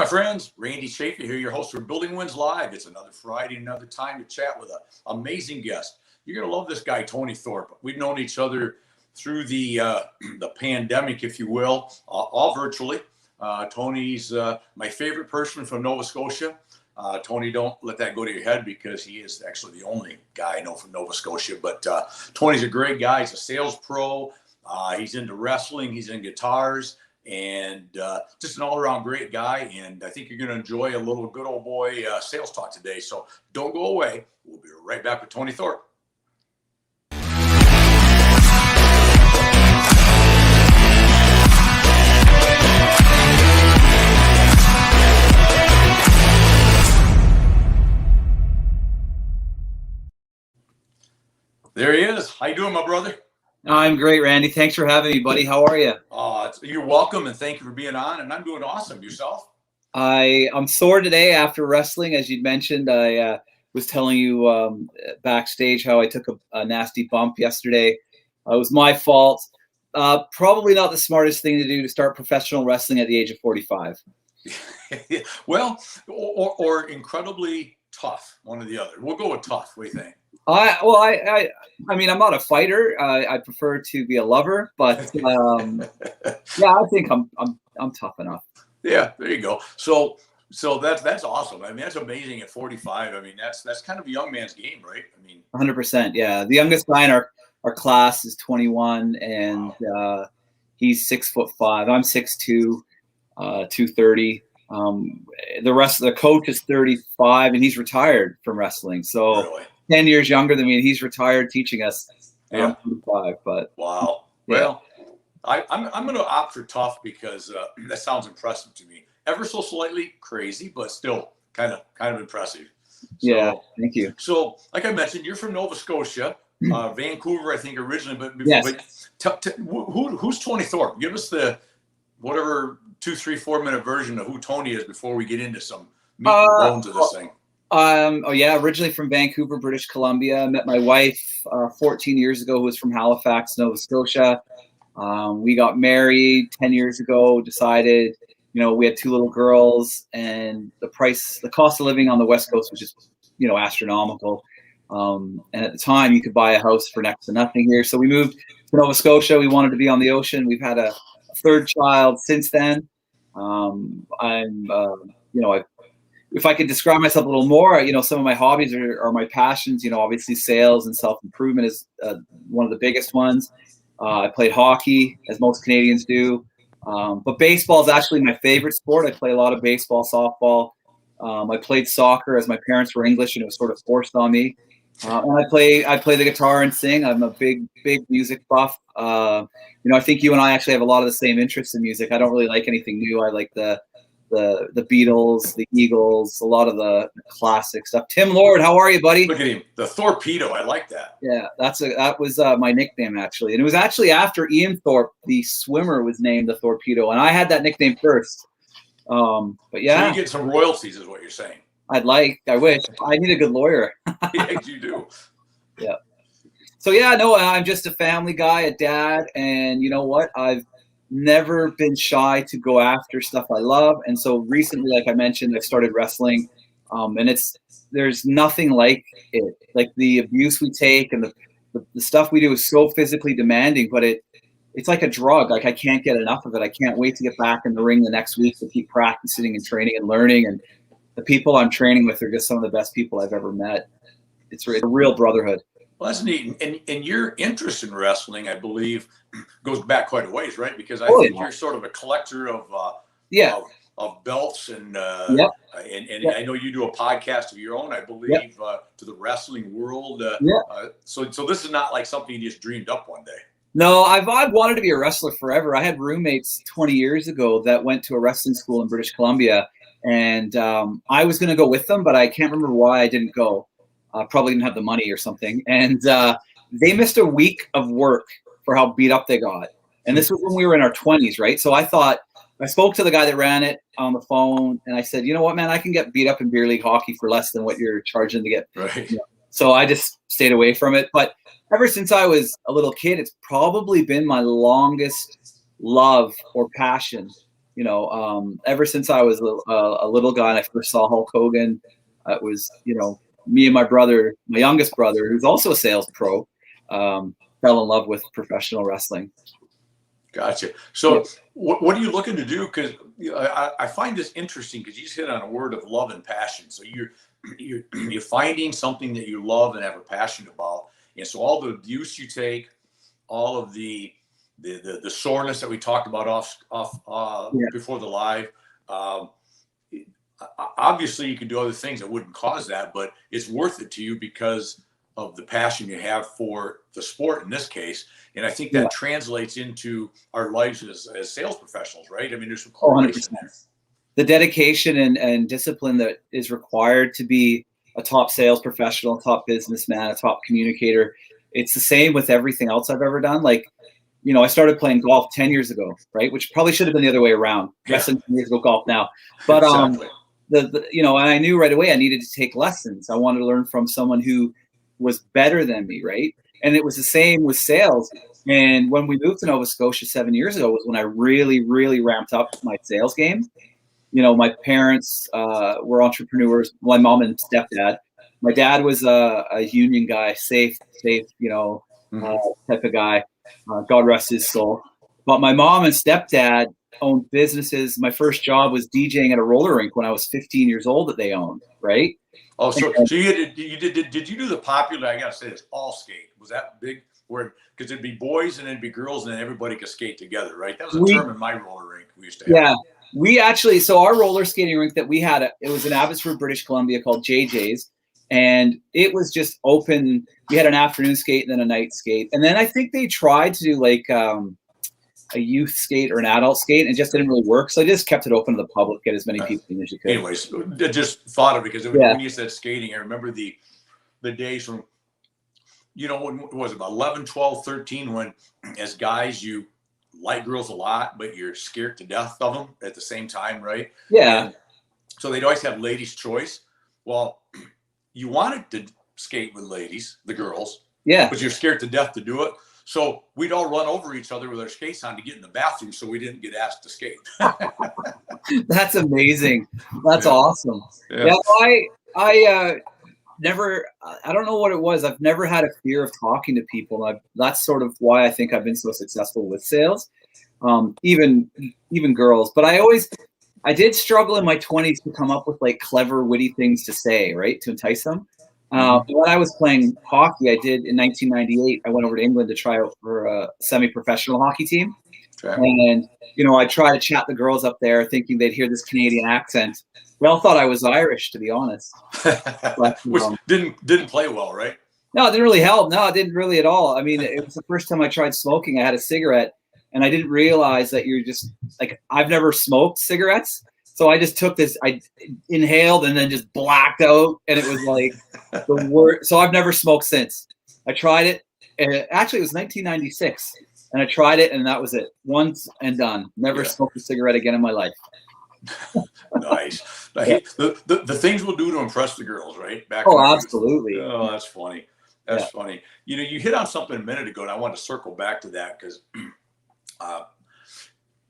friends, Randy Schaefer here, your host for Building Wins Live. It's another Friday, another time to chat with an amazing guest. You're going to love this guy, Tony Thorpe. We've known each other through the pandemic, if you will, all virtually. Tony's my favorite person from Nova Scotia. Tony, don't let that go to your head because he is actually the only guy I know from Nova Scotia. But Tony's a great guy. He's a sales pro. He's into wrestling. He's in guitars. And just an all-around great guy. And I think you're going to enjoy a little good old boy sales talk today. So don't go away. We'll be right back with Tony Thorpe. There he is. How you doing, my brother? I'm great, Randy. Thanks for having me, buddy. How are you? You're welcome, and thank you for being on. And I'm doing awesome. Yourself? I'm sore today after wrestling, as you'd mentioned. I was telling you backstage how I took a nasty bump yesterday. It was my fault. Probably not the smartest thing to do to start professional wrestling at the age of 45. Well, or incredibly tough, one or the other. We'll go with tough. What do you think? I mean, I'm not a fighter. I prefer to be a lover, but yeah, I think I'm tough enough. Yeah, there you go. So that's awesome. I mean, that's amazing at 45. I mean, that's kind of a young man's game, right? I mean, 100%. Yeah, the youngest guy in our class is 21, and wow. He's 6'5". I'm 6'2", 230. The rest of the coach is 35, and he's retired from wrestling. So. Really? 10 years younger than me, and he's retired teaching us. Yeah. I'm 45, but wow. Yeah. Well, I'm going to opt for tough because that sounds impressive to me. Ever so slightly crazy, but still kind of impressive. So, yeah, thank you. So, like I mentioned, you're from Nova Scotia, Vancouver, I think originally, but yes. Who's Tony Thorpe? Give us the whatever 2, 3, 4 minute version of who Tony is before we get into some meat and bones of this thing. Originally from Vancouver, British Columbia. I met my wife 14 years ago, who was from Halifax, Nova Scotia. We got married 10 years ago, decided, we had 2 little girls, and the cost of living on the West Coast was just, astronomical. And at the time, you could buy a house for next to nothing here. So we moved to Nova Scotia. We wanted to be on the ocean. We've had a third child since then. If I could describe myself a little more, some of my hobbies are my passions. Obviously sales and self-improvement is one of the biggest ones. I played hockey, as most Canadians do. But baseball is actually my favorite sport. I play a lot of baseball, softball. I played soccer as my parents were English, and it was sort of forced on me. And I play the guitar and sing. I'm a big music buff. I think you and I actually have a lot of the same interests in music. I don't really like anything new. I like the Beatles, the Eagles, a lot of the classic stuff. Tim Lord, how are you, buddy? Look at him, the Torpedo. I like that. Yeah, that was my nickname, actually, and it was actually after Ian Thorpe, the swimmer, was named the Torpedo, and I had that nickname first. But yeah, so you get some royalties, is what you're saying. I wish. I need a good lawyer. Yes, you do. Yeah. So yeah, no, I'm just a family guy, a dad, and you know what? I've never been shy to go after stuff I love. And so recently, like I mentioned, I started wrestling, and there's nothing like it. Like the abuse we take and the stuff we do is so physically demanding, but it's like a drug. Like I can't get enough of it. I can't wait to get back in the ring the next week to keep practicing and training and learning. And the people I'm training with are just some of the best people I've ever met. It's a real brotherhood. Well, that's neat. And your interest in wrestling, I believe, goes back quite a ways, right? Because I think you're sort of a collector of belts, and yep. and I know you do a podcast of your own, I believe, to the wrestling world. So this is not like something you just dreamed up one day. No, I've wanted to be a wrestler forever. I had roommates 20 years ago that went to a wrestling school in British Columbia, and I was going to go with them, but I can't remember why I didn't go. Probably didn't have the money or something. And they missed a week of work for how beat up they got. And this was when we were in our 20s, right? So I spoke to the guy that ran it on the phone, and I said, you know what, man, I can get beat up in beer league hockey for less than what you're charging to get. Right. So I just stayed away from it. But ever since I was a little kid, it's probably been my longest love or passion. Ever since I was a little guy and I first saw Hulk Hogan, it was, me and my brother, my youngest brother, who's also a sales pro, fell in love with professional wrestling. Gotcha. So what are you looking to do? Because I find this interesting because you just hit on a word of love and passion. So you're finding something that you love and have a passion about. And so all the abuse you take, all of the soreness that we talked about off before the live, obviously you can do other things that wouldn't cause that, but it's worth it to you because of the passion you have for the sport in this case. And I think that translates into our lives as sales professionals, right? I mean, there's some correlation there. The dedication and discipline that is required to be a top sales professional, a top businessman, a top communicator. It's the same with everything else I've ever done. Like, I started playing golf 10 years ago, right? Which probably should have been the other way around. Wrestling 10 years ago, golf now. But, exactly. and I knew right away I needed to take lessons. I wanted to learn from someone who was better than me, right? And it was the same with sales. And when we moved to Nova Scotia 7 years ago was when I really, really ramped up my sales game. My parents were entrepreneurs, my mom and stepdad. My dad was a union guy, safe, type of guy. God rest his soul. But my mom and stepdad owned businesses. My first job was DJing at a roller rink when I was 15 years old that they owned, right? Oh, so did you do the popular, I gotta say this, all skate? Was that big? Because it'd be boys and it'd be girls and then everybody could skate together, right? That was a term in my roller rink we used to have. Yeah. We actually, so our roller skating rink that we had, it was in Abbotsford, British Columbia called JJ's. And it was just open. We had an afternoon skate and then a night skate. And then I think they tried to do like a youth skate or an adult skate and it just didn't really work. So they just kept it open to the public, get as many people in as you could. Anyways, I just thought of it because when you said skating, I remember the days when, when was it, about 11, 12, 13, when as guys, you like girls a lot, but you're scared to death of them at the same time, right? Yeah. And so they'd always have ladies' choice. Well, you wanted to skate with ladies, the girls, but you're scared to death to do it. So we'd all run over each other with our skates on to get in the bathroom so we didn't get asked to skate. That's amazing. That's awesome. Yeah. I never, I don't know what it was. I've never had a fear of talking to people. That's sort of why I think I've been so successful with sales, even girls. But I did struggle in my 20s to come up with like clever, witty things to say, right, to entice them. When I was playing hockey, I did in 1998, I went over to England to try out for a semi-professional hockey team. Okay. And, I tried to chat the girls up there thinking they'd hear this Canadian accent. They all thought I was Irish, to be honest. But, which didn't play well, right? No, it didn't really help. No, it didn't really at all. I mean, it was the first time I tried smoking. I had a cigarette and I didn't realize that you're just like, I've never smoked cigarettes. So I just took this, I inhaled and then just blacked out. And it was like the worst. So I've never smoked since. I tried it. And actually, it was 1996. And I tried it and that was it. Once and done. Never smoked a cigarette again in my life. Nice. The things we'll do to impress the girls, right? Absolutely. Oh, that's funny. That's funny. You hit on something a minute ago, and I want to circle back to that because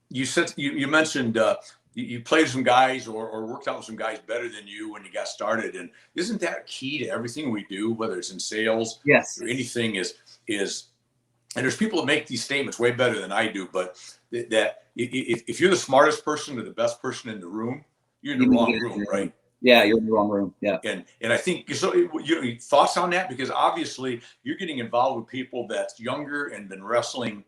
you mentioned you played with some guys or worked out with some guys better than you when you got started, and isn't that key to everything we do, whether it's in sales or anything? Is and there's people that make these statements way better than I do, but that if you're the smartest person or the best person in the room, you're in the wrong room, right? Yeah, you're in the wrong room. Yeah. And I think so. Thoughts on that? Because obviously you're getting involved with people that's younger and been wrestling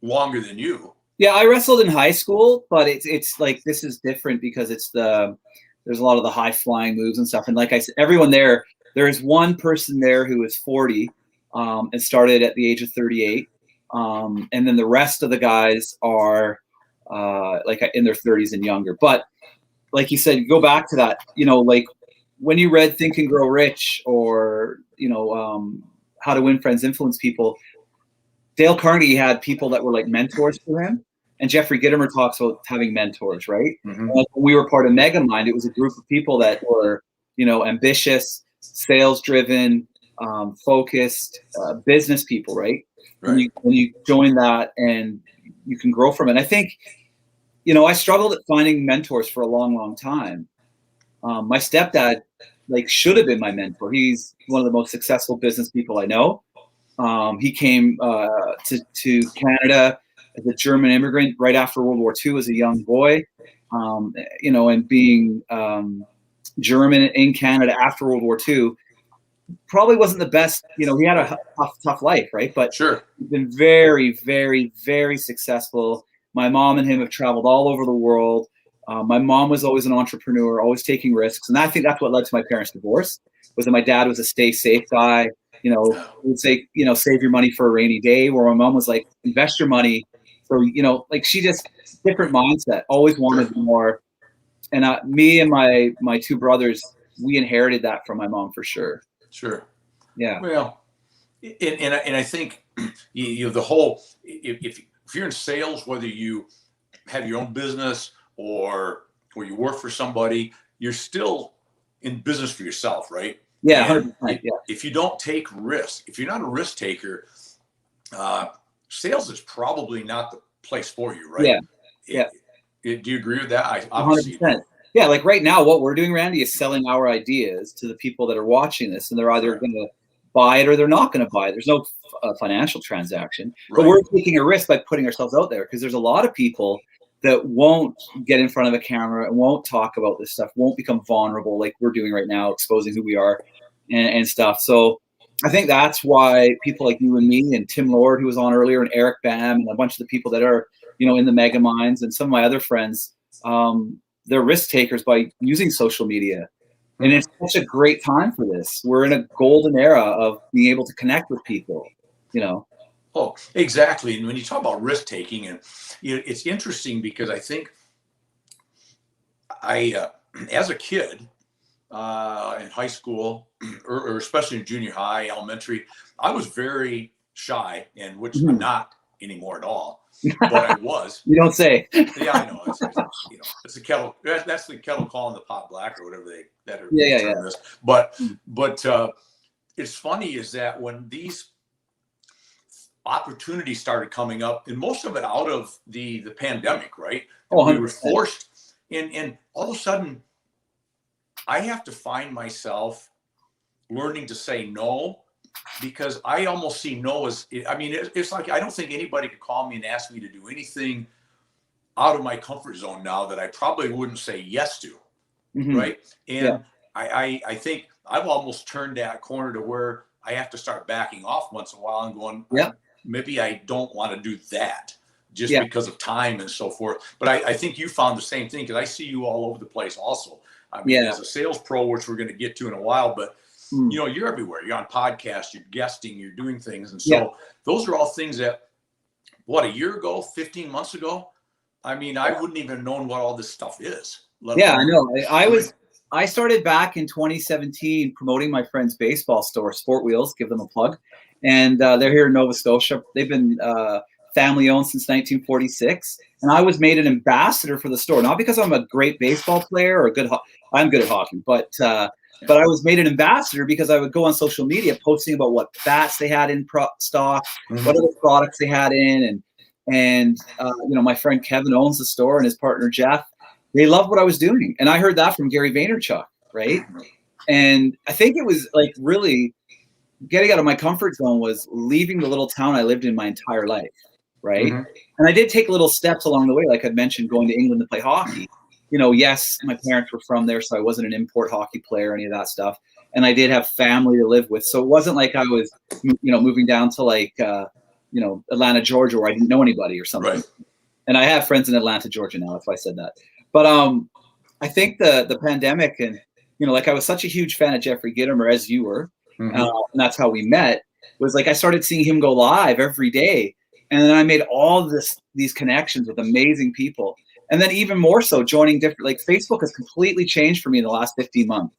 longer than you. Yeah, I wrestled in high school, but it's like this is different because there's a lot of the high flying moves and stuff. And like I said, everyone there is one person there who is 40 and started at the age of 38. And then the rest of the guys are like in their 30s and younger. But like you said, go back to that, like when you read Think and Grow Rich or, How to Win Friends, Influence People, Dale Carnegie had people that were like mentors to him. And Jeffrey Gitomer talks about having mentors, right? Mm-hmm. When we were part of Megamind, it was a group of people that were, ambitious, sales-driven, focused, business people, right? When you join that and you can grow from it. And I think, I struggled at finding mentors for a long, long time. My stepdad, like, should have been my mentor. He's one of the most successful business people I know. He came to Canada as a German immigrant right after World War II as a young boy, and being German in Canada after World War II probably wasn't the best. He had a tough life, right? But Sure. He's been very, very, very successful. My mom and him have traveled all over the world. My mom was always an entrepreneur, always taking risks. And I think that's what led to my parents' divorce, was that my dad was a stay safe guy. He would say, save your money for a rainy day, where my mom was like, invest your money. So, like, she just, different mindset, always wanted more. And me and my two brothers, we inherited that from my mom for sure. Sure. Yeah. Well, and I think the whole, if you're in sales, whether you have your own business or you work for somebody, you're still in business for yourself, right? Yeah, 100%. Yeah. If you don't take risks, if you're not a risk taker, sales is probably not the place for you, right? Yeah. Do you agree with that? 100%. Yeah, like right now, what we're doing, Randy, is selling our ideas to the people that are watching this, and they're either going to buy it or they're not going to buy it. There's no financial transaction, but we're taking a risk by putting ourselves out there, because there's a lot of people that won't get in front of a camera and won't talk about this stuff, won't become vulnerable like we're doing right now, exposing who we are and stuff. So I think that's why people like you and me and Tim Lord, who was on earlier, and Eric Bam, and a bunch of the people that are, in the mega minds, and some of my other friends, they're risk takers by using social media. And it's such a great time for this. We're in a golden era of being able to connect with people, Oh, exactly. And when you talk about risk taking, and it's interesting because I think as a kid in high school, or especially in junior high, elementary, I was very shy, and which I'm not anymore at all. But I was. You don't say. Yeah, I know. It's the kettle. That's the kettle calling the pot black, or whatever that are. Yeah. This. But it's funny is that when these opportunities started coming up, and most of it out of the pandemic, right? Oh, we were forced, and all of a sudden, I have to find myself learning to say no. Because I almost see no as, it's like, I don't think anybody could call me and ask me to do anything out of my comfort zone now that I probably wouldn't say yes to. Right. And I think I've almost turned that corner to where I have to start backing off once in a while and going, maybe I don't want to do that just because of time and so forth. But I think you found the same thing, because I see you all over the place also. As a sales pro, which we're going to get to in a while, but you're everywhere. You're on podcasts, you're guesting, you're doing things. And so those are all things that, a year ago, 15 months ago, I wouldn't even have known what all this stuff is. I know. I started back in 2017 promoting my friend's baseball store, Sport Wheels, give them a plug. And they're here in Nova Scotia. They've been family owned since 1946. And I was made an ambassador for the store, not because I'm a great baseball player or I'm good at hockey, but I was made an ambassador because I would go on social media posting about what bats they had in stock, what other products they had in. And my friend Kevin owns the store, and his partner Jeff, they loved what I was doing. And I heard that from Gary Vaynerchuk, right? And I think it was like really getting out of my comfort zone was leaving the little town I lived in my entire life, right? And I did take little steps along the way, like I mentioned, going to England to play hockey. Yes, my parents were from there, so I wasn't an import hockey player or any of that stuff. And I did have family to live with. So it wasn't like I was, moving down to like, Atlanta, Georgia, where I didn't know anybody or something. Right. And I have friends in Atlanta, Georgia now. That's why I said that. But I think the pandemic, and, like I was such a huge fan of Jeffrey Gitomer, as you were, and that's how we met, was like I started seeing him go live every day. And then I made all these connections with amazing people. And then even more so joining different, like Facebook has completely changed for me in the last 15 months.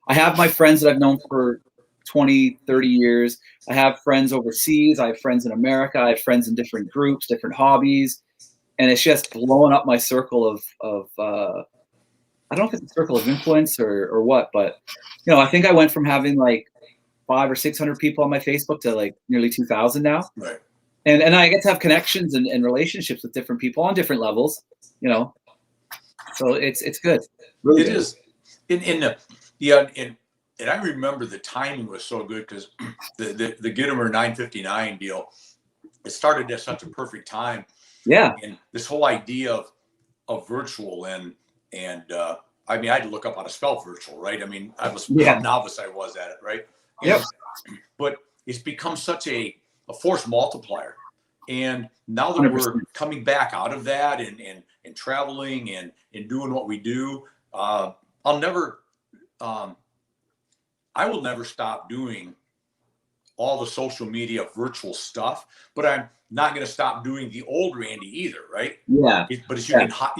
I have my friends that I've known for 20, 30 years. I have friends overseas. I have friends in America. I have friends in different groups, different hobbies. And it's just blowing up my circle of I don't know if it's a circle of influence or what, but, I think I went from having like 500 or 600 people on my Facebook to like nearly 2,000 now. Right. and I get to have connections and relationships with different people on different levels, you know. So it's good. Really It good. is. In the yeah, and I remember the timing was so good because the Gittimer 959 deal, it started at such a perfect time. Yeah. And this whole idea of virtual and I mean, I had to look up how to spell virtual, right? I mean, I was how novice I was at it, right? Yep. But it's become such a force multiplier. And now that 100%. we're coming back out of that and traveling and doing what we do, I'll never, I will never stop doing all the social media virtual stuff, but I'm not going to stop doing the old Randy either, right? Yeah. But as you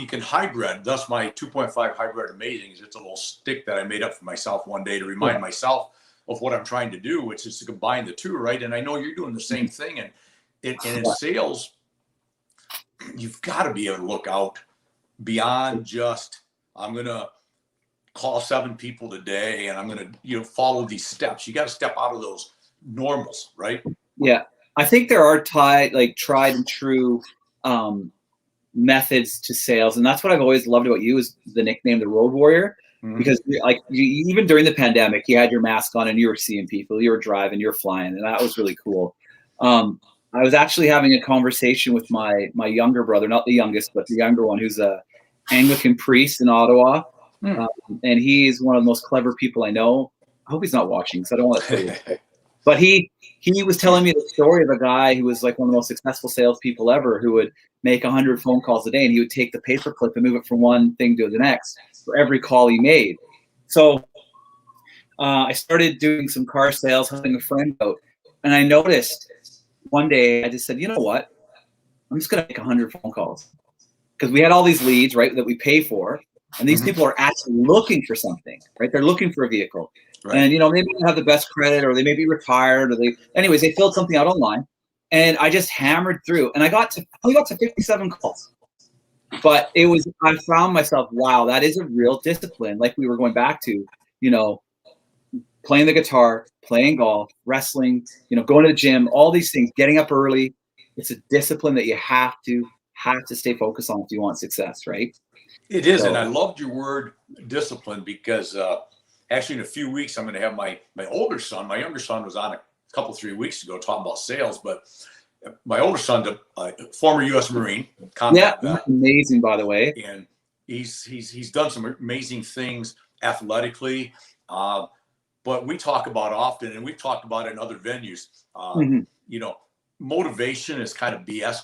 can hybrid. Thus, my 2.5 hybrid amazing is it's a little stick that I made up for myself one day to remind myself of what I'm trying to do, which is to combine the two, right? And I know you're doing the same thing, and in sales, you've got to be able to look out beyond just I'm going to call 7 people today and I'm going to follow these steps. You got to step out of those normals, right? Yeah, I think there are tried and true methods to sales, and that's what I've always loved about you is the nickname the Road Warrior, because like even during the pandemic, you had your mask on and you were seeing people, you were driving, you were flying, and that was really cool. I was actually having a conversation with my younger brother, not the youngest, but the younger one, who's a Anglican priest in Ottawa, and he's one of the most clever people I know. I hope he's not watching, because I don't want to tell you. But he was telling me the story of a guy who was like one of the most successful salespeople ever, who would make 100 phone calls a day, and he would take the paperclip and move it from one thing to the next for every call he made. So I started doing some car sales, helping a friend out, and I noticed one day I just said, you know what? I'm just going to make 100 phone calls, because we had all these leads, right, that we pay for, and these people are actually looking for something, right? They're looking for a vehicle. Right. And, maybe they don't have the best credit, or they may be retired, or they filled something out online. And I just hammered through, and I got to 57 calls. But I found myself, wow, that is a real discipline. Like we were going back to, playing the guitar, playing golf, wrestling, going to the gym, all these things, getting up early. It's a discipline that you have to stay focused on if you want success, right? It is. And I loved your word discipline, because actually, in a few weeks, I'm going to have my older son. My younger son was on a couple 3 weeks ago talking about sales, but my older son, former U.S. Marine, combat vet, amazing, by the way, and he's done some amazing things athletically. But we talk about often, and we've talked about it in other venues. Motivation is kind of BS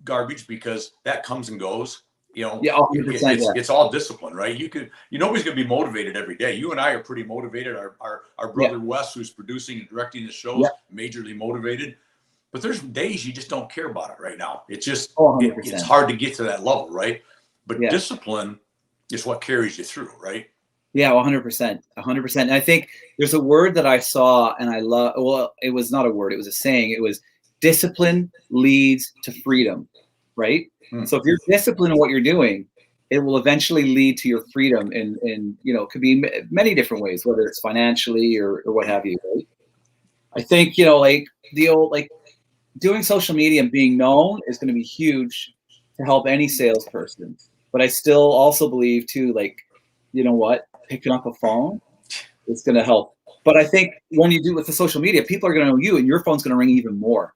garbage, because that comes and goes. It's all discipline, right? Nobody's going to be motivated every day. You and I are pretty motivated. Our brother Wes, who's producing and directing the shows, majorly motivated. But there's days you just don't care about it right now. It's just it's hard to get to that level, right? But discipline is what carries you through, right? Yeah, 100%, 100%. And I think there's a word that I saw and I love. Well, it was not a word; it was a saying. It was discipline leads to freedom, right? So if you're disciplined in what you're doing, it will eventually lead to your freedom in it could be many different ways, whether it's financially or what have you, right? I think, like the old, like doing social media and being known is going to be huge to help any salesperson. But I still also believe too, like, picking up a phone is going to help. But I think when you do with the social media, people are going to know you, and your phone's going to ring even more.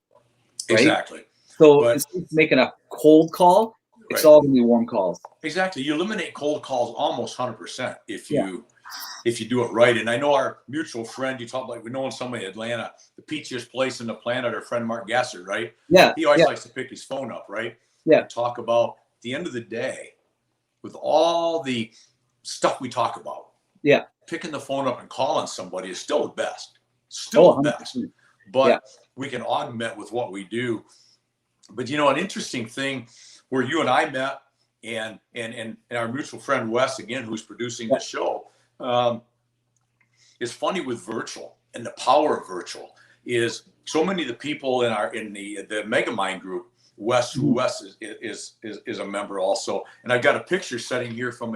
Right? Exactly. So instead of making a cold call, it's all going to be warm calls. Exactly. You eliminate cold calls almost 100% if you do it right. And I know our mutual friend, you talk about, we know somebody in Atlanta, the peachiest place in the planet, our friend Mark Gasser, right? Yeah. He always likes to pick his phone up, right? Yeah. And talk about at the end of the day, with all the stuff we talk about, picking the phone up and calling somebody is still the best. Still the best. But we can augment with what we do. But an interesting thing where you and I met, and our mutual friend Wes, again, who's producing the show, is funny with virtual, and the power of virtual is so many of the people in the Megamind group. Wes is a member also, and I've got a picture sitting here from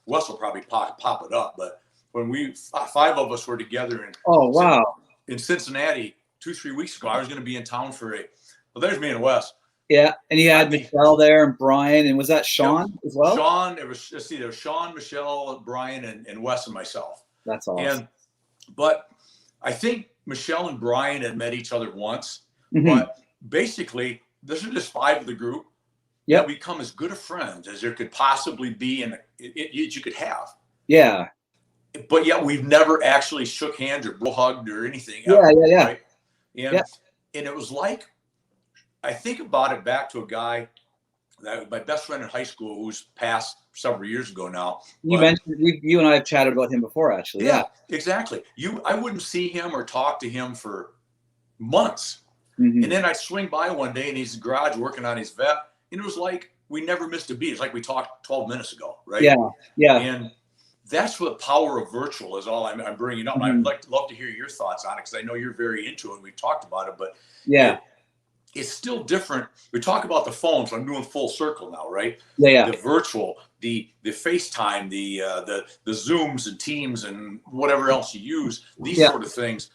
Wes will probably pop it up, but when 5 of us were together in Cincinnati 2-3 weeks ago, I was going to be in town for Well, there's me and Wes. Yeah, and he had Michelle there and Brian, and was that Sean as well? Sean, it was, let's see, there was Sean, Michelle, Brian, and Wes and myself. That's awesome. But I think Michelle and Brian had met each other once, but basically, this is just 5 of the group. That become as good of friends as there could possibly be, and you could have. Yeah. But yet we've never actually shook hands or hugged or anything. Ever, right? And it was like, I think about it back to a guy that my best friend in high school who's passed several years ago now. You mentioned you and I have chatted about him before, actually. Yeah, exactly. I wouldn't see him or talk to him for months, and then I'd swing by one day and he's in the garage working on his vet, and it was like we never missed a beat. It's like we talked 12 minutes ago, right? Yeah. And that's what the power of virtual is. All I'm bringing up. I'd love to hear your thoughts on it because I know you're very into it. And we've talked about it, but it's still different. We talk about the phones. I'm doing full circle now, right? Yeah. The virtual, the FaceTime, the Zooms and Teams and whatever else you use, these sort of things.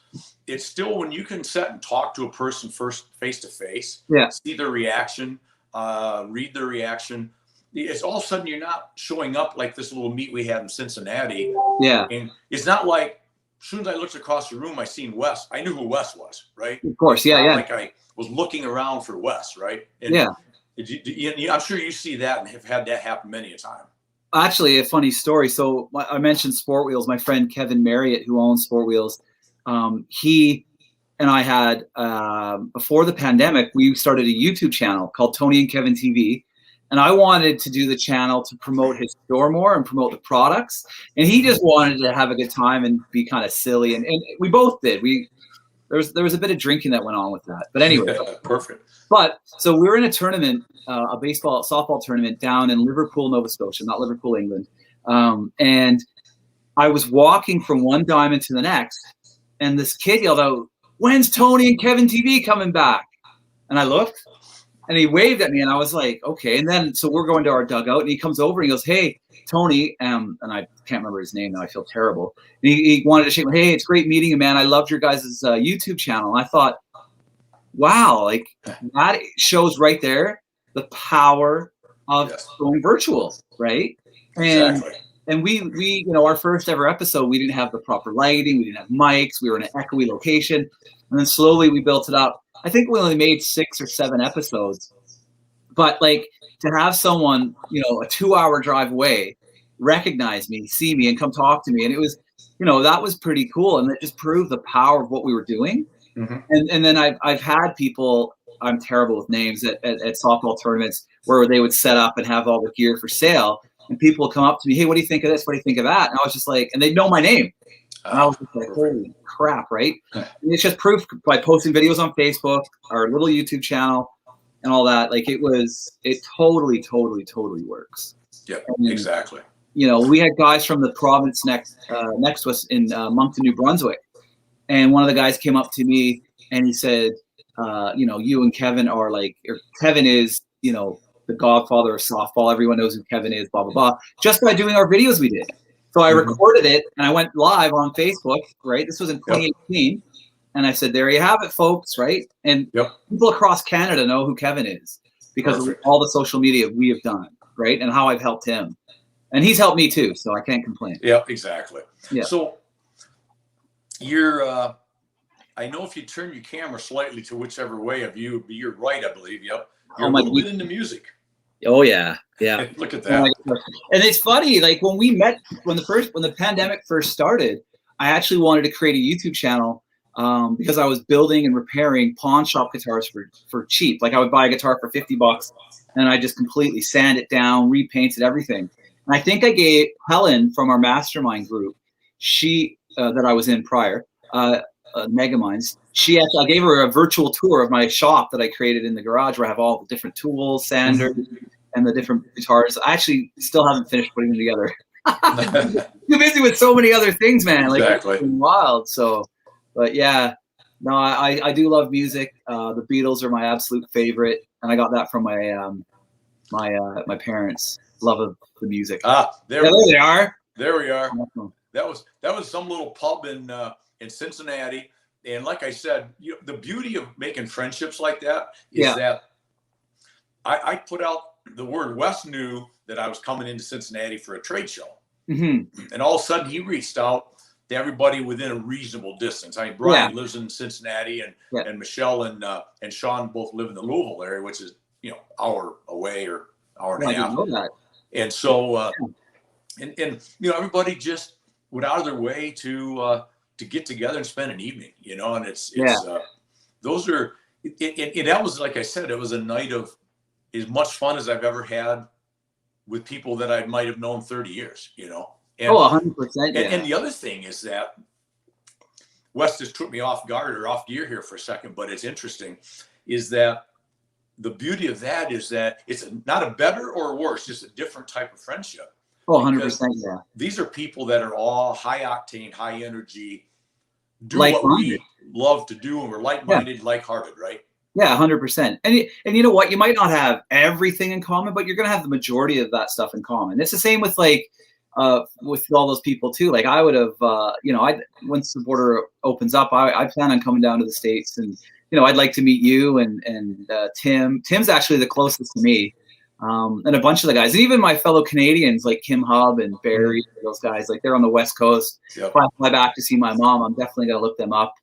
It's still when you can sit and talk to a person first, face to face, see their reaction, read their reaction. It's all of a sudden you're not showing up like this little meet we had in Cincinnati. Yeah. And it's not like as soon as I looked across the room, I seen Wes. I knew who Wes was, right? Of course, like I was looking around for Wes, right? And I'm sure you see that and have had that happen many a time. Actually, a funny story. So I mentioned Sport Wheels. My friend Kevin Marriott, who owns Sport Wheels, he and I had, before the pandemic, we started a YouTube channel called Tony and Kevin TV. And I wanted to do the channel to promote his store more and promote the products. And he just wanted to have a good time and be kind of silly. And we both did. There was a bit of drinking that went on with that. But anyway. Perfect. But so we were in a tournament, a softball tournament down in Liverpool, Nova Scotia, not Liverpool, England. And I was walking from one diamond to the next. And this kid yelled out, "When's Tony and Kevin TV coming back?" And I looked. And he waved at me, and I was like, okay. And then, so we're going to our dugout, and he comes over, and he goes, "Hey, Tony," and I can't remember his name now. I feel terrible. And he wanted to shake me. "Hey, it's great meeting you, man. I loved your guys' YouTube channel." And I thought, wow, like that shows right there the power of going virtual, right? And exactly. And we, our first ever episode, we didn't have the proper lighting, we didn't have mics, we were in an echoey location, and then slowly we built it up. I think we only made 6 or 7 episodes, but like to have someone, a 2-hour drive away, recognize me, see me, and come talk to me, and it was, that was pretty cool, and it just proved the power of what we were doing. And then I've had people, I'm terrible with names, at softball tournaments where they would set up and have all the gear for sale, and people would come up to me, "Hey, what do you think of this? What do you think of that?" And I was just like, and they know my name. And I was just like, holy crap, right? And it's just proof by posting videos on Facebook, our little YouTube channel, and all that. Like it totally works. Yeah, exactly. We had guys from the province next to us in Moncton, New Brunswick. And one of the guys came up to me and he said, "You and Kevin are like, or Kevin is, the godfather of softball. Everyone knows who Kevin is, blah, blah, blah." Just by doing our videos we did. So I recorded it and I went live on Facebook, right? This was in 2018. And I said, "There you have it, folks," right? And people across Canada know who Kevin is because of all the social media we have done, right? And how I've helped him. And he's helped me too, so I can't complain. Yeah, exactly. Yeah. So you're, I know if you turn your camera slightly to whichever way of you, you're right, I believe. Yep. You're a little bit into music. Oh yeah. Yeah. Look at that. And it's funny, like when we met, when the pandemic first started, I actually wanted to create a YouTube channel because I was building and repairing pawn shop guitars for cheap. Like I would buy a guitar for $50 and I just completely sand it down, repainted everything. And I think I gave Helen from our mastermind group, that I was in prior, Megaminds. I gave her a virtual tour of my shop that I created in the garage where I have all the different tools, sanders, and the different guitars. I actually still haven't finished putting them together. Too busy with so many other things, man. Like exactly. It's been wild. So, but yeah, no, I do love music. The Beatles are my absolute favorite, and I got that from my my parents' love of the music. There they are. There we are. That was some little pub in Cincinnati. and like I said, the beauty of making friendships like that is that I put out the word. Wes knew that I was coming into Cincinnati for a trade show. And all of a sudden he reached out to everybody within a reasonable distance. I mean, Brian lives in Cincinnati, and Michelle and Sean both live in the Louisville area, which is, hour away or hour and a half. And so, and everybody just went out of their way to get together and spend an evening, and it's those are, and that was, like I said, it was a night of as much fun as I've ever had with people that I might have known 30 years, And, 100%. And the other thing is that Wes just took me off guard or off gear here for a second, but it's interesting, is that the beauty of that is that it's not a better or worse, just a different type of friendship. 100%. These are people that are all high octane, high energy, do what we love to do, and we're like-minded, like-hearted, right? Yeah, 100%. And you know what? You might not have everything in common, but you're going to have the majority of that stuff in common. It's the same with with all those people too. Like I would have, once the border opens up, I plan on coming down to the States, and I'd like to meet you and Tim. Tim's actually the closest to me, and a bunch of the guys, and even my fellow Canadians like Kim Hub and Barry. Those guys, like they're on the West Coast. If I fly back to see my mom, I'm definitely going to look them up.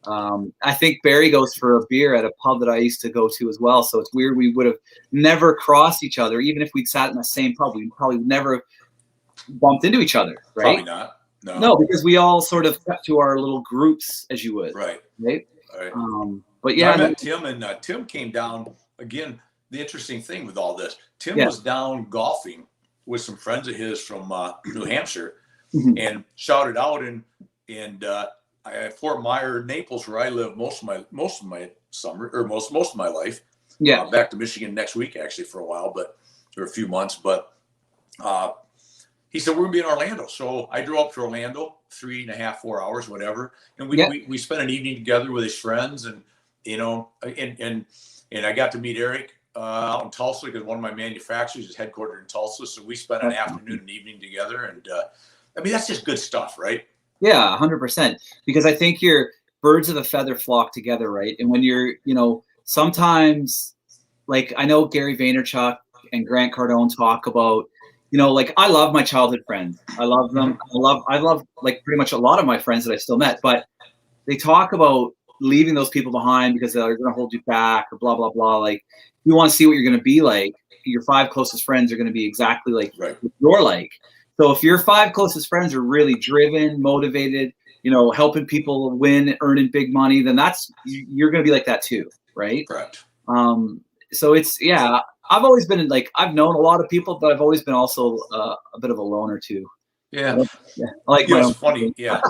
I think Barry goes for a beer at a pub that I used to go to as well. So it's weird. We would have never crossed each other. Even if we'd sat in the same pub, we probably never bumped into each other. Right? Probably not. No, because we all sort of kept to our little groups, as you would. Right. But yeah. I met Tim, and Tim came down again. The interesting thing with all this, Tim was down golfing with some friends of his from New Hampshire, and shouted out and Fort Myer, Naples, where I live most of my summer, or most of my life. Back to Michigan next week, actually, for a while, but for a few months. But he said, we're gonna be in Orlando. So I drove up to Orlando, 3.5, 4 hours, whatever. And we spent an evening together with his friends, and and I got to meet Eric out in Tulsa, because one of my manufacturers is headquartered in Tulsa. So we spent an afternoon and evening together, and I mean, that's just good stuff, right? Yeah, 100%. Because I think you're birds of a feather flock together, right? And when you're, sometimes, like I know Gary Vaynerchuk and Grant Cardone talk about, like I love my childhood friends. I love them. I love like pretty much a lot of my friends that I still met, but they talk about leaving those people behind because they're going to hold you back or blah, blah, blah. Like you want to see what you're going to be like. Your 5 closest friends are going to be exactly like you're like. So if your 5 closest friends are really driven, motivated, helping people win, earning big money, then you're going to be like that too, right? Correct. So it's I've always been I've known a lot of people, but I've always been also a bit of a loner too. Yeah. I like it's funny. Yeah.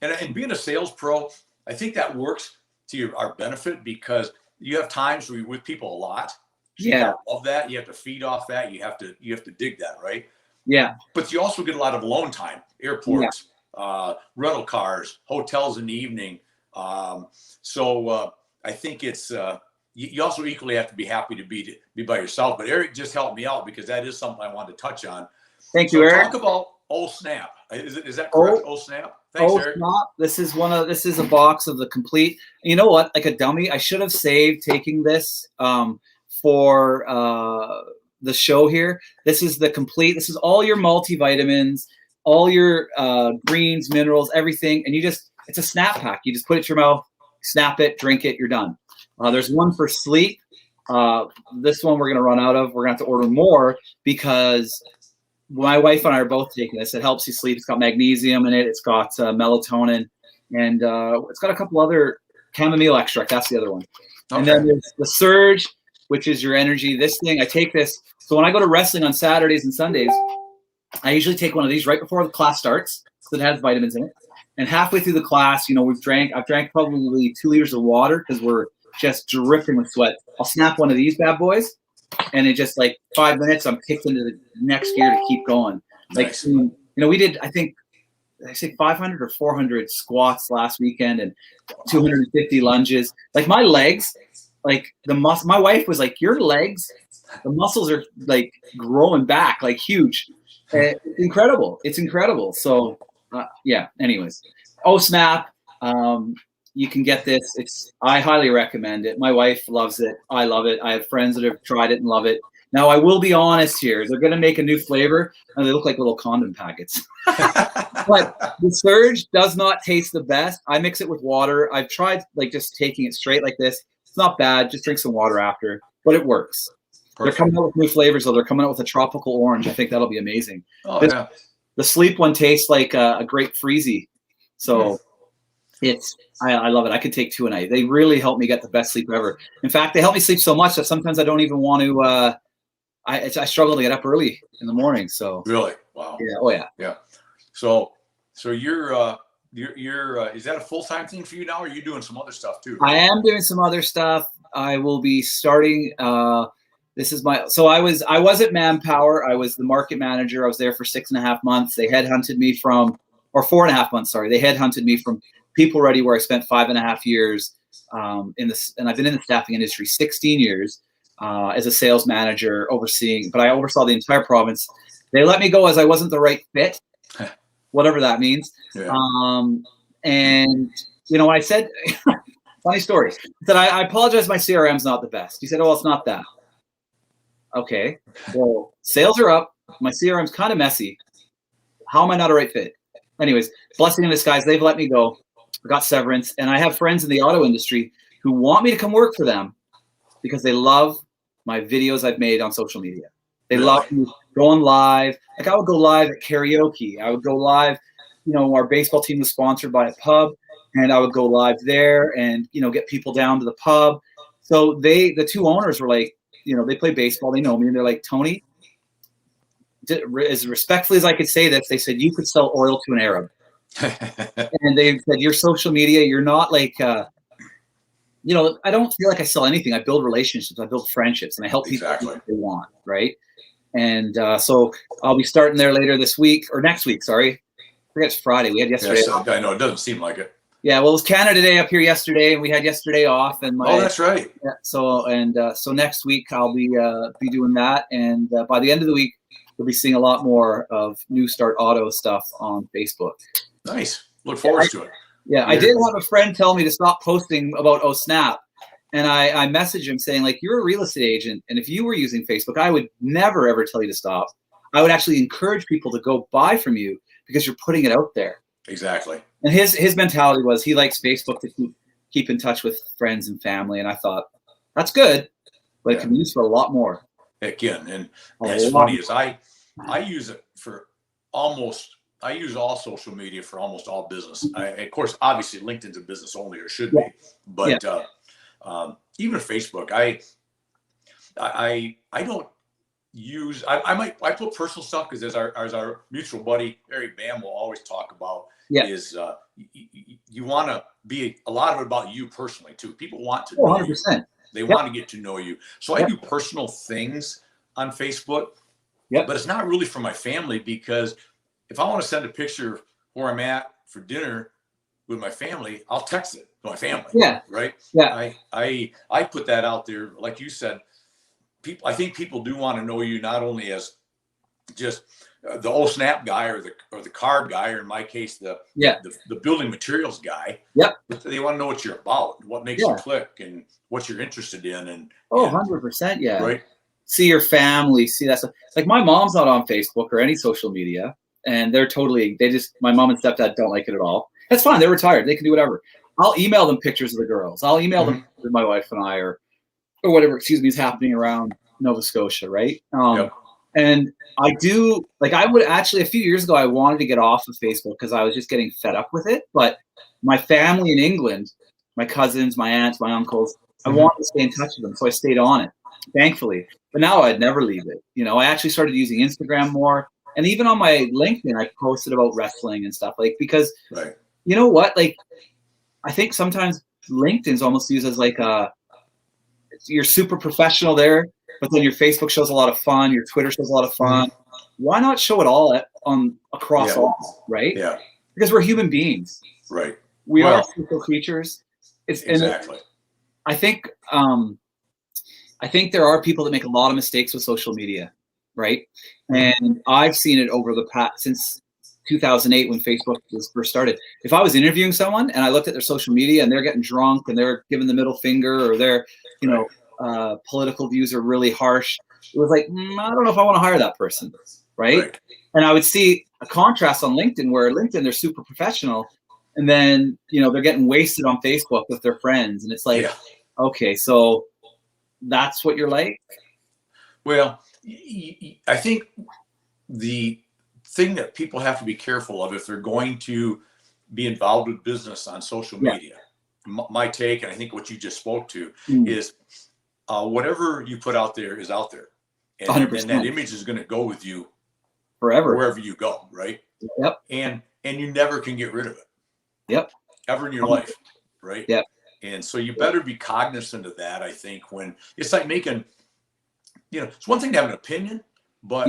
And being a sales pro, I think that works to our benefit, because you have times where you're with people a lot. So you love that. You have to feed off that. You have to dig that, right? Yeah. But you also get a lot of alone time, airports, rental cars, hotels in the evening. So I think it's you also equally have to be happy to be by yourself. But Eric just helped me out, because that is something I wanted to touch on. Thank you, Eric. Talk about Oh Snap. Is that correct? Oh Snap. Thanks, Eric. Snap. This is a box of the complete. You know what? Like a dummy, I should have saved taking this for the show here. This is the complete. This is all your multivitamins, all your greens, minerals, everything, and it's a snap pack. You just put it to your mouth, snap it, drink it, you're done. There's one for sleep. This one we're gonna run out of. We're gonna have to order more, because my wife and I are both taking this. It helps you sleep. It's got magnesium in it. It's got melatonin, and it's got a couple other chamomile extract. That's the other one. Okay. And then there's the Surge, which is your energy. This thing, I take this. So when I go to wrestling on Saturdays and Sundays, I usually take one of these right before the class starts, so it has vitamins in it. And halfway through the class, I've drank probably 2 liters of water, because we're just dripping with sweat. I'll snap one of these bad boys, and in just like 5 minutes, I'm kicked into the next gear to keep going. Nice. Like, we did, I think, 500 or 400 squats last weekend, and 250 lunges. Like my legs, like my wife was like, your legs, the muscles are like growing back, like huge. It's incredible. It's incredible. So anyways, Oh Snap. you can get this. I highly recommend it. My wife loves it. I love it. I have friends that have tried it and love it. Now, I will be honest here. They're going to make a new flavor, and they look like little condom packets. But the Surge does not taste the best. I mix it with water. I've tried like just taking it straight like this. It's not bad. Just drink some water after, but it works. Perfect. They're coming out with new flavors, though. They're coming out with a tropical orange. I think that'll be amazing. Oh, yeah. The Sleep one tastes like a grape freezy. So I love it. I could take 2 a night. They really help me get the best sleep ever. In fact, they help me sleep so much that sometimes I don't even want to. I struggle to get up early in the morning. So really, wow. Yeah. Oh yeah. Yeah. So you're is that a full-time thing for you now, or are you doing some other stuff too? I am doing some other stuff. I will be starting. This is I was at Manpower. I was the market manager. I was there for 6.5 months. They headhunted me from, or 4.5 months. Sorry, they headhunted me from People Ready, where I spent 5.5 years in this, and I've been in the staffing industry 16 years as a sales manager, but I oversaw the entire province. They let me go as I wasn't the right fit, whatever that means. Yeah. And I said, funny story. I said, I apologize. My CRM's not the best. He said, oh, it's not that. Okay. Well, sales are up. My CRM's kind of messy. How am I not a right fit? Anyways, blessing in disguise. They've let me go. I got severance, and I have friends in the auto industry who want me to come work for them because they love my videos I've made on social media. They love me going live. Like I would go live at karaoke. I would go live. Our baseball team was sponsored by a pub, and I would go live there and get people down to the pub. So the 2 owners were like, they play baseball. They know me, and they're like, Tony, as respectfully as I could say this, they said you could sell oil to an Arab. And they said your social media, you're not like. I don't feel like I sell anything. I build relationships. I build friendships, and I help people do what they want, right? And so I'll be starting there later this week or next week. Sorry, I forget it's Friday. We had yesterday. Yes, I know it doesn't seem like it. Yeah, well, it was Canada Day up here yesterday, and we had yesterday off. And that's right. Yeah. So next week I'll be doing that, and by the end of the week you'll be seeing a lot more of New Start Auto stuff on Facebook. Nice. Look forward to it. Yeah, I did have a friend tell me to stop posting about Snap, and I messaged him saying, like, you're a real estate agent, and if you were using Facebook, I would never, ever tell you to stop. I would actually encourage people to go buy from you because you're putting it out there. Exactly. And his mentality was he likes Facebook to keep in touch with friends and family, and I thought, that's good, but it can be used for a lot more. Heck yeah, and it's funny is I use it for I use all social media for almost all business. Of course, obviously, LinkedIn's a business only, or should be. But even Facebook, I don't use. I put personal stuff because as our mutual buddy Barry Bam will always talk about is you want to be a lot of it about you personally too. People want to know 100%. You. They want to get to know you. So I do personal things on Facebook. But it's not really for my family because if I want to send a picture of where I'm at for dinner with my family, I'll text it to my family. Yeah. Right. Yeah. I put that out there, like you said. I think people do want to know you not only as just the Snap guy or the card guy, or in my case the building materials guy. Yep. But they want to know what you're about, what makes you click, and what you're interested in. And 100%. Yeah. Right. See your family. See that stuff. Like my mom's not on Facebook or any social media. And my mom and stepdad don't like it at all. That's fine. They're retired. They can do whatever. I'll email them pictures of the girls. I'll email them with my wife and I, or whatever, is happening around Nova Scotia. Right. And I do, I would actually, a few years ago, I wanted to get off of Facebook because I was just getting fed up with it. But my family in England, my cousins, my aunts, my uncles, I wanted to stay in touch with them. So I stayed on it, thankfully. But now I'd never leave it. I actually started using Instagram more. And even on my LinkedIn, I posted about wrestling and stuff, because you know what? I think sometimes LinkedIn's almost used as you're super professional there, but then your Facebook shows a lot of fun, your Twitter shows a lot of fun. Why not show it all across all, right? Yeah. Because we're human beings. Right. We are social creatures. Exactly. I think there are people that make a lot of mistakes with social media. Right. And I've seen it over the past, since 2008 when Facebook was first started. If I was interviewing someone and I looked at their social media and they're getting drunk and they're giving the middle finger, or their, political views are really harsh, it was like, I don't know if I want to hire that person, right? And I would see a contrast on LinkedIn, where LinkedIn, they're super professional, and then they're getting wasted on Facebook with their friends, and it's like, okay, so that's what you're like. Well, I think the thing that people have to be careful of if they're going to be involved with business on social media, my take, and I think what you just spoke to, is whatever you put out there is out there, and that image is going to go with you forever, wherever you go, right? Yep. And you never can get rid of it. Yep. Ever in your life, right? Yep. And so you better be cognizant of that. I think when it's like making, it's one thing to have an opinion, but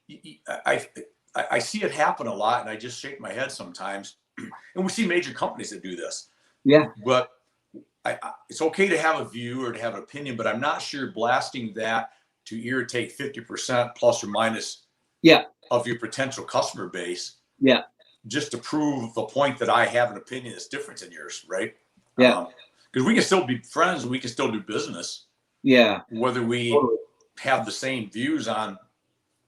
I see it happen a lot, and I just shake my head sometimes. And we see major companies that do this. Yeah. But it's okay to have a view or to have an opinion, but I'm not sure blasting that to irritate 50% plus or minus of your potential customer base. Yeah. Just to prove the point that I have an opinion that's different than yours, right? Yeah. Because we can still be friends and we can still do business. Yeah. Whether we have the same views on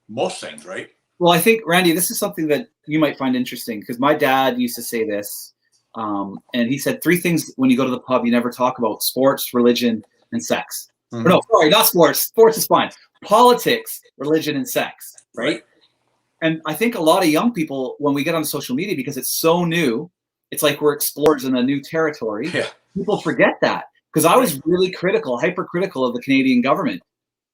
most things, right? Well, I think, Randy, this is something that you might find interesting, because my dad used to say this, and he said 3 things when you go to the pub you never talk about: sports, religion, and sex. Or no, sorry, not sports. Sports is fine. Politics, religion, and sex, right? And I think a lot of young people, when we get on social media, because it's so new, it's like we're explorers in a new territory. Yeah. People forget that, because I was really critical, hypercritical of the Canadian government,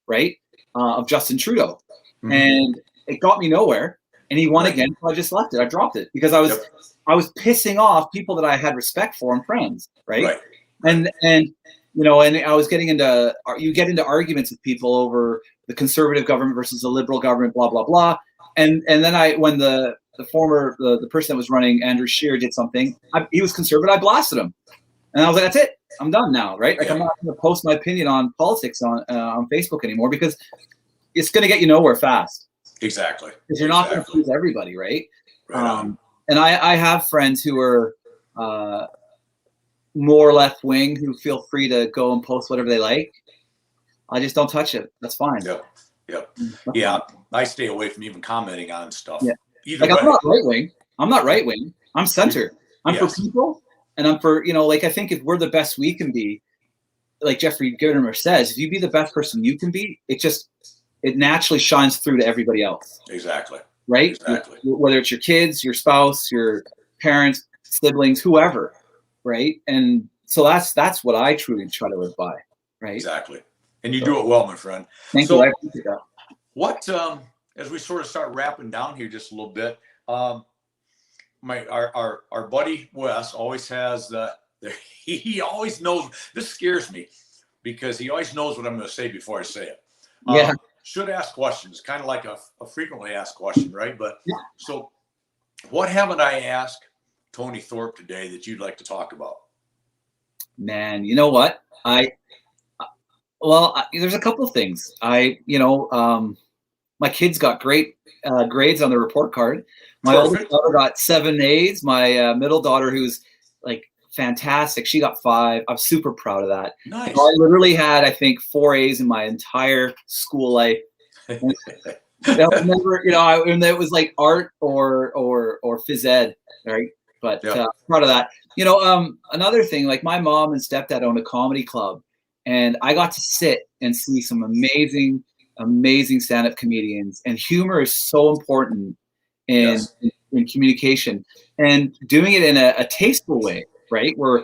right? Of Justin Trudeau. And it got me nowhere. And he won again, so I just left it. I dropped it because I was pissing off people that I had respect for and friends, right? And and I was getting into, you get into arguments with people over the conservative government versus the liberal government, blah blah blah. And then when the person that was running, Andrew Scheer, did something, he was conservative, I blasted him, and I was like, that's it, I'm done now, right? Like, I'm not going to post my opinion on politics on Facebook anymore, because it's going to get you nowhere fast. Exactly. Because you're not going to please everybody, right? And I have friends who are more left wing, who feel free to go and post whatever they like. I just don't touch it. That's fine. Yeah. I stay away from even commenting on stuff. Yeah. Like, I'm not right wing. I'm center. I'm for people, and I'm for, like, I think if we're the best we can be, like Jeffrey Gitomer says, if you be the best person you can be, it naturally shines through to everybody else. Exactly. Right? Exactly. Whether it's your kids, your spouse, your parents, siblings, whoever, right? And so that's what I truly try to live by, right? Exactly. And you do it well, my friend. Thank you. I appreciate that. What, as we sort of start wrapping down here just a little bit, our buddy Wes always has he always knows. This scares me, because he always knows what I'm going to say before I say it. Should ask questions, kind of like a frequently asked question, right? But so, what haven't I asked Tony Thorpe today that you'd like to talk about? Man, you know what? There's a couple of things. My kids got great grades on the report card. My oldest daughter got 7 A's. My middle daughter, who's like fantastic, she got 5. I'm super proud of that. Nice. So I literally had, I think, 4 A's in my entire school life. And never, and it was like art or phys ed, right? But proud of that. Another thing, like, my mom and stepdad owned a comedy club, and I got to sit and see some amazing stand-up comedians. And humor is so important in communication, and doing it in a tasteful way, right? Where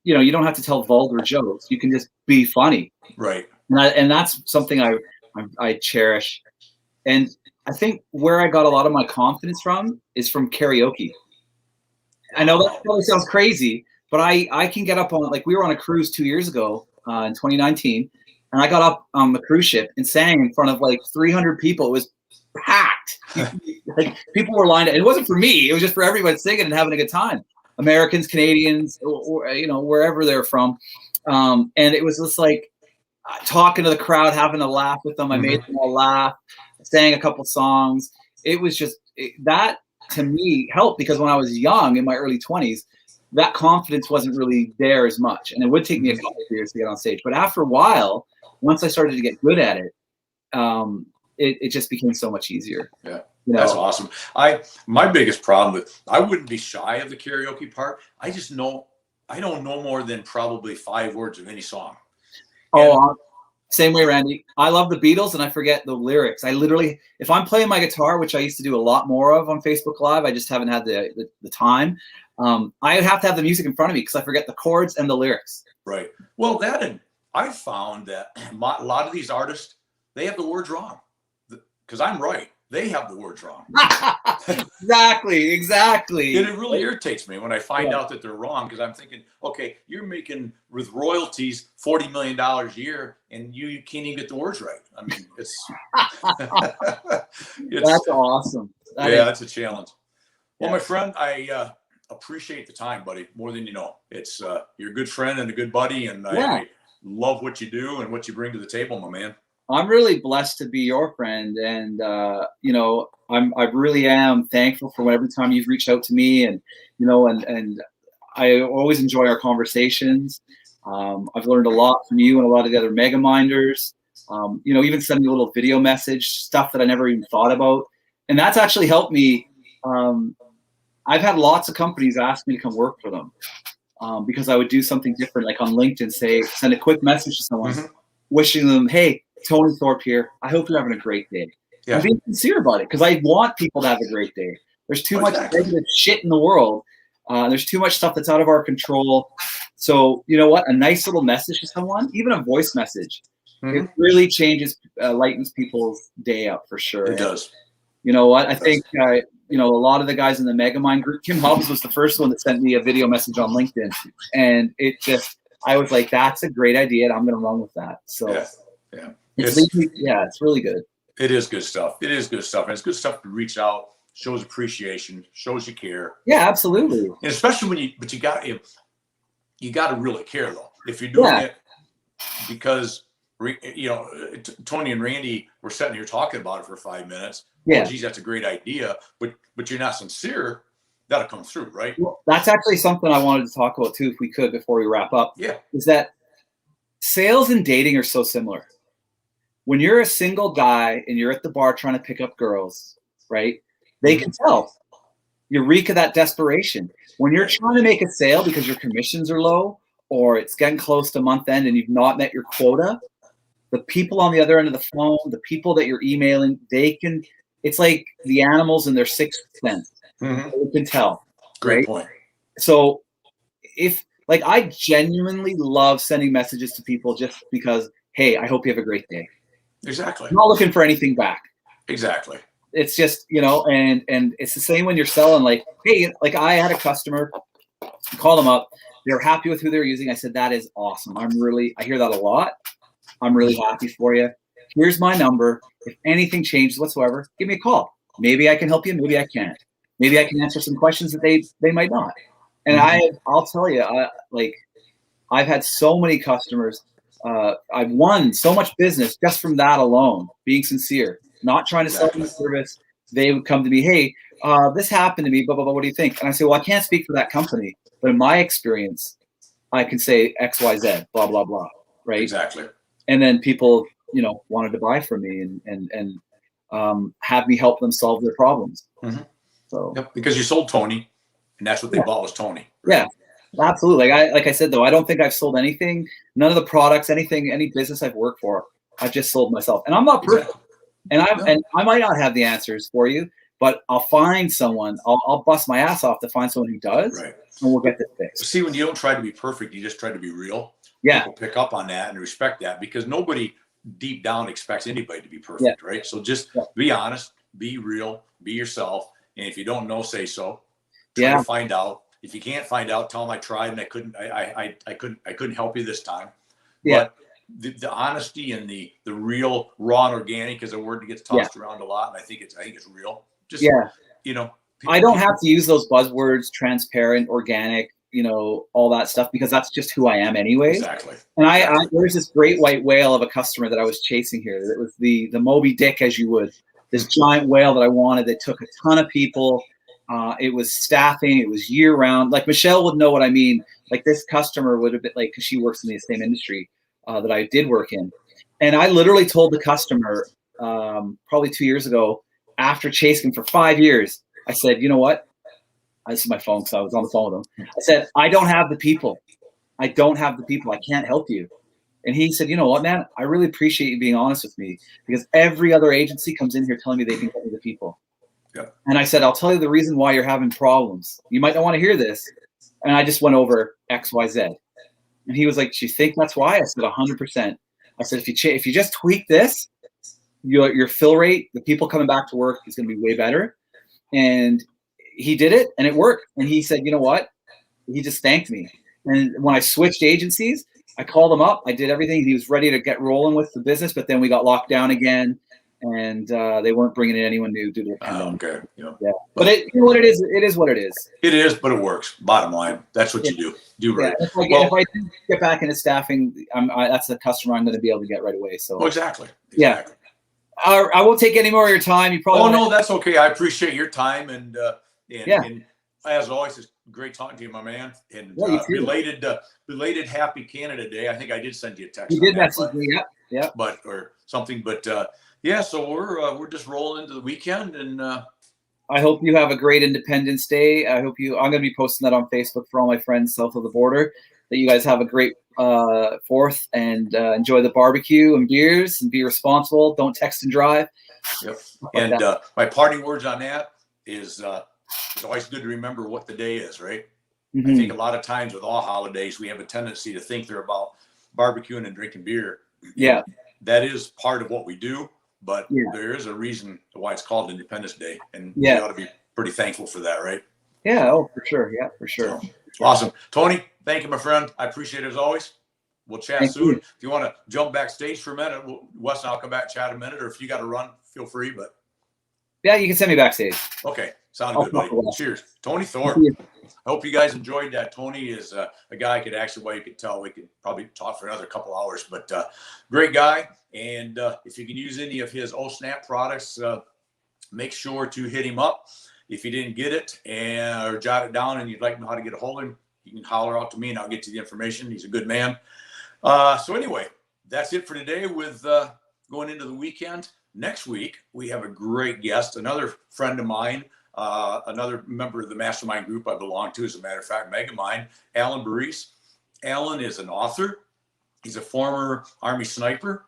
you don't have to tell vulgar jokes. You can just be funny, right? And that's something I cherish. And I think where I got a lot of my confidence from is from karaoke. I know that probably sounds crazy, but I can get up on, like, we were on a cruise 2 years ago in 2019, and I got up on the cruise ship and sang in front of like 300 people. It was packed. Like, people were lined up. It wasn't for me. It was just for everyone singing and having a good time. Americans, Canadians, or wherever they're from. And it was just like talking to the crowd, having a laugh with them. I made them all laugh, sang a couple songs. It was just that to me helped, because when I was young in my early 20s, that confidence wasn't really there as much. And it would take me a couple of years to get on stage. But after a while, once I started to get good at it, it just became so much easier. Yeah. You know? That's awesome. My biggest problem with, I wouldn't be shy of the karaoke part. I don't know more than probably 5 words of any song. Oh, same way, Randy. I love the Beatles and I forget the lyrics. I literally, if I'm playing my guitar, which I used to do a lot more of on Facebook Live, I just haven't had the time. I have to have the music in front of me because I forget the chords and the lyrics. Right. Well, I found that a lot of these artists, they have the words wrong. Because I'm right. They have the words wrong. Exactly. And it really irritates me when I find out that they're wrong, because I'm thinking, okay, you're making with royalties $40 million a year and you can't even get the words right. I mean, it's that's awesome. That's a challenge. Well, my friend, I appreciate the time, buddy, more than you know. It's you're a good friend and a good buddy, and I love what you do and what you bring to the table, my man. I'm really blessed to be your friend, and you know, I really am thankful for every time you've reached out to me, and you know, and I always enjoy our conversations. I've learned a lot from you and a lot of the other mega minders. You know, even sending a little video message, stuff that I never even thought about, and that's actually helped me. I've had lots of companies ask me to come work for them because I would do something different, like on LinkedIn, send a quick message to someone, wishing them, hey, Tony Thorpe here. I hope you're having a great day. Yeah. I'm being sincere about it because I want people to have a great day. There's too much negative shit in the world. There's too much stuff that's out of our control. So you know what? A nice little message to someone, even a voice message, it really changes, lightens people's day up for sure. It does. You know what? I think you know, a lot of the guys in the Megamind group. Kim Hobbs was the first one that sent me a video message on LinkedIn, and I was like, that's a great idea, and I'm going to run with that. So yeah. It's really good. It is good stuff. It is good stuff. And it's good stuff to reach out, shows appreciation, shows you care. Yeah, absolutely. And especially you got to really care though. If you're doing it because, you know, Tony and Randy were sitting here talking about it for 5 minutes. Yeah. Oh, geez, that's a great idea. But you're not sincere. That'll come through, right? Well, that's actually something I wanted to talk about too, if we could, before we wrap up. Yeah. Is that sales and dating are so similar. When you're a single guy and you're at the bar trying to pick up girls, right? They can tell. You reek of that desperation. When you're trying to make a sale because your commissions are low or it's getting close to month end and you've not met your quota, the people on the other end of the phone, the people that you're emailing, it's like the animals in their sixth sense. They can tell. Great point. So I genuinely love sending messages to people just because, hey, I hope you have a great day. Exactly. I'm not looking for anything back. Exactly. It's just, you know, and it's the same when you're selling, like, hey, like I had a customer, call them up. They're happy with who they're using. I said, that is awesome. I hear that a lot. I'm really happy for you. Here's my number. If anything changes whatsoever, give me a call. Maybe I can help you. Maybe I can't. Maybe I can answer some questions that they might not. And I'll tell you, I've had so many customers. I've won so much business just from that alone, being sincere, not trying to sell them a service. They would come to me, hey, this happened to me, blah, blah, blah, what do you think? And I say, well, I can't speak for that company, but in my experience, I can say X, Y, Z, blah, blah, blah, right? Exactly. And then people, you know, wanted to buy from me and have me help them solve their problems. So because you sold Tony, and that's what they bought was Tony. Right? Yeah. Absolutely. Like I said, though, I don't think I've sold anything. None of the products, any business I've worked for, I've just sold myself. And I'm not perfect. And I might not have the answers for you, but I'll find someone. I'll bust my ass off to find someone who does, and we'll get this fixed. See, when you don't try to be perfect, you just try to be real. Yeah. People pick up on that and respect that because nobody deep down expects anybody to be perfect, right? So just be honest, be real, be yourself. And if you don't know, say so. Try to find out. If you can't find out, tell them I tried and I couldn't help you this time. Yeah. But the honesty and the real, raw and organic is a word that gets tossed around a lot, and I think it's real. Just you know, I don't have to use those buzzwords, transparent, organic, you know, all that stuff, because that's just who I am anyway. Exactly. And there's this great white whale of a customer that I was chasing here. It was the Moby Dick, as you would this giant whale that I wanted that took a ton of people. It was staffing. It was year round. Like Michelle would know what I mean. Like this customer would have been like, because she works in the same industry that I did work in. And I literally told the customer probably 2 years ago, after chasing him for 5 years, I said, you know what? This is my phone because I was on the phone with him. I said, I don't have the people. I don't have the people. I can't help you. And he said, you know what, man? I really appreciate you being honest with me, because every other agency comes in here telling me they can get me the people. Yep. And I said, I'll tell you the reason why you're having problems. You might not want to hear this. And I just went over X, Y, Z. And he was like, do you think that's why? I said, 100%. I said, if you just tweak this, your fill rate, the people coming back to work is going to be way better. And he did it, and it worked. And he said, you know what? He just thanked me. And when I switched agencies, I called him up. I did everything. He was ready to get rolling with the business, but then we got locked down again, and they weren't bringing in anyone new due to the pandemic. Okay. Yeah. But you know what it is? It is what it is. It is, but it works. Bottom line, that's what you do. Do right. Yeah. If I do get back into staffing, that's the customer I'm going to be able to get right away. So exactly. Yeah. I won't take any more of your time. You probably. No, that's okay. I appreciate your time, and as always, it's great talking to you, my man. And belated Happy Canada Day. I think I did send you a text. You did message me, yeah. But or something, but yeah. So we're just rolling into the weekend, and I hope you have a great Independence Day. I'm going to be posting that on Facebook for all my friends south of the border. That you guys have a great 4th, and enjoy the barbecue and beers, and be responsible. Don't text and drive. Yep. And my parting words on that is. It's always good to remember what the day is, right? Mm-hmm. I think a lot of times with all holidays, we have a tendency to think they're about barbecuing and drinking beer. Yeah. That is part of what we do, but there is a reason why it's called Independence Day. And we ought to be pretty thankful for that, right? Yeah, for sure. Yeah, for sure. So, awesome. Tony, thank you, my friend. I appreciate it as always. We'll chat soon. If you want to jump backstage for a minute, Wes and I'll come back, chat a minute, or if you got to run, feel free. But yeah, you can send me backstage. Okay. Sounds good, buddy. Cheers. Tony Thorpe. I hope you guys enjoyed that. Tony is a guy I could actually, well, you could tell we could probably talk for another couple hours, but great guy. And if you can use any of his Snap products, make sure to hit him up. If you didn't get it or jot it down and you'd like to know how to get a hold of him, you can holler out to me and I'll get you the information. He's a good man. So anyway, that's it for today with going into the weekend. Next week, we have a great guest, another friend of mine, another member of the mastermind group I belong to, as a matter of fact, Megamind, Alan Baris. Alan is an author. He's a former Army sniper,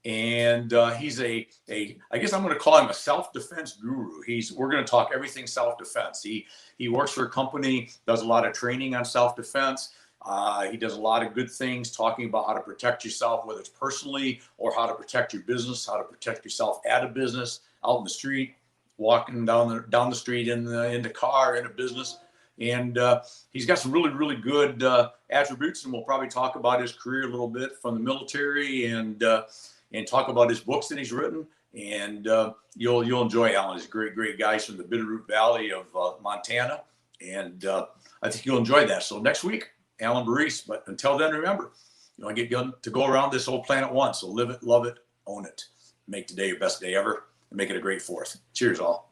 and he's I guess I'm going to call him a self-defense guru. We're going to talk everything self-defense. He works for a company, does a lot of training on self-defense. He does a lot of good things talking about how to protect yourself, whether it's personally or how to protect your business, how to protect yourself at a business, out in the street, walking down the street in the car, in a business. And he's got some really, really good attributes, and we'll probably talk about his career a little bit from the military and talk about his books that he's written. And you'll enjoy Alan. He's a great, great guy. He's from the Bitterroot Valley of Montana. And I think you'll enjoy that. So next week, Alan Baris. But until then, remember, you want to get to go around this whole planet once. So live it, love it, own it. Make today your best day ever, and make it a great 4th. Cheers, all.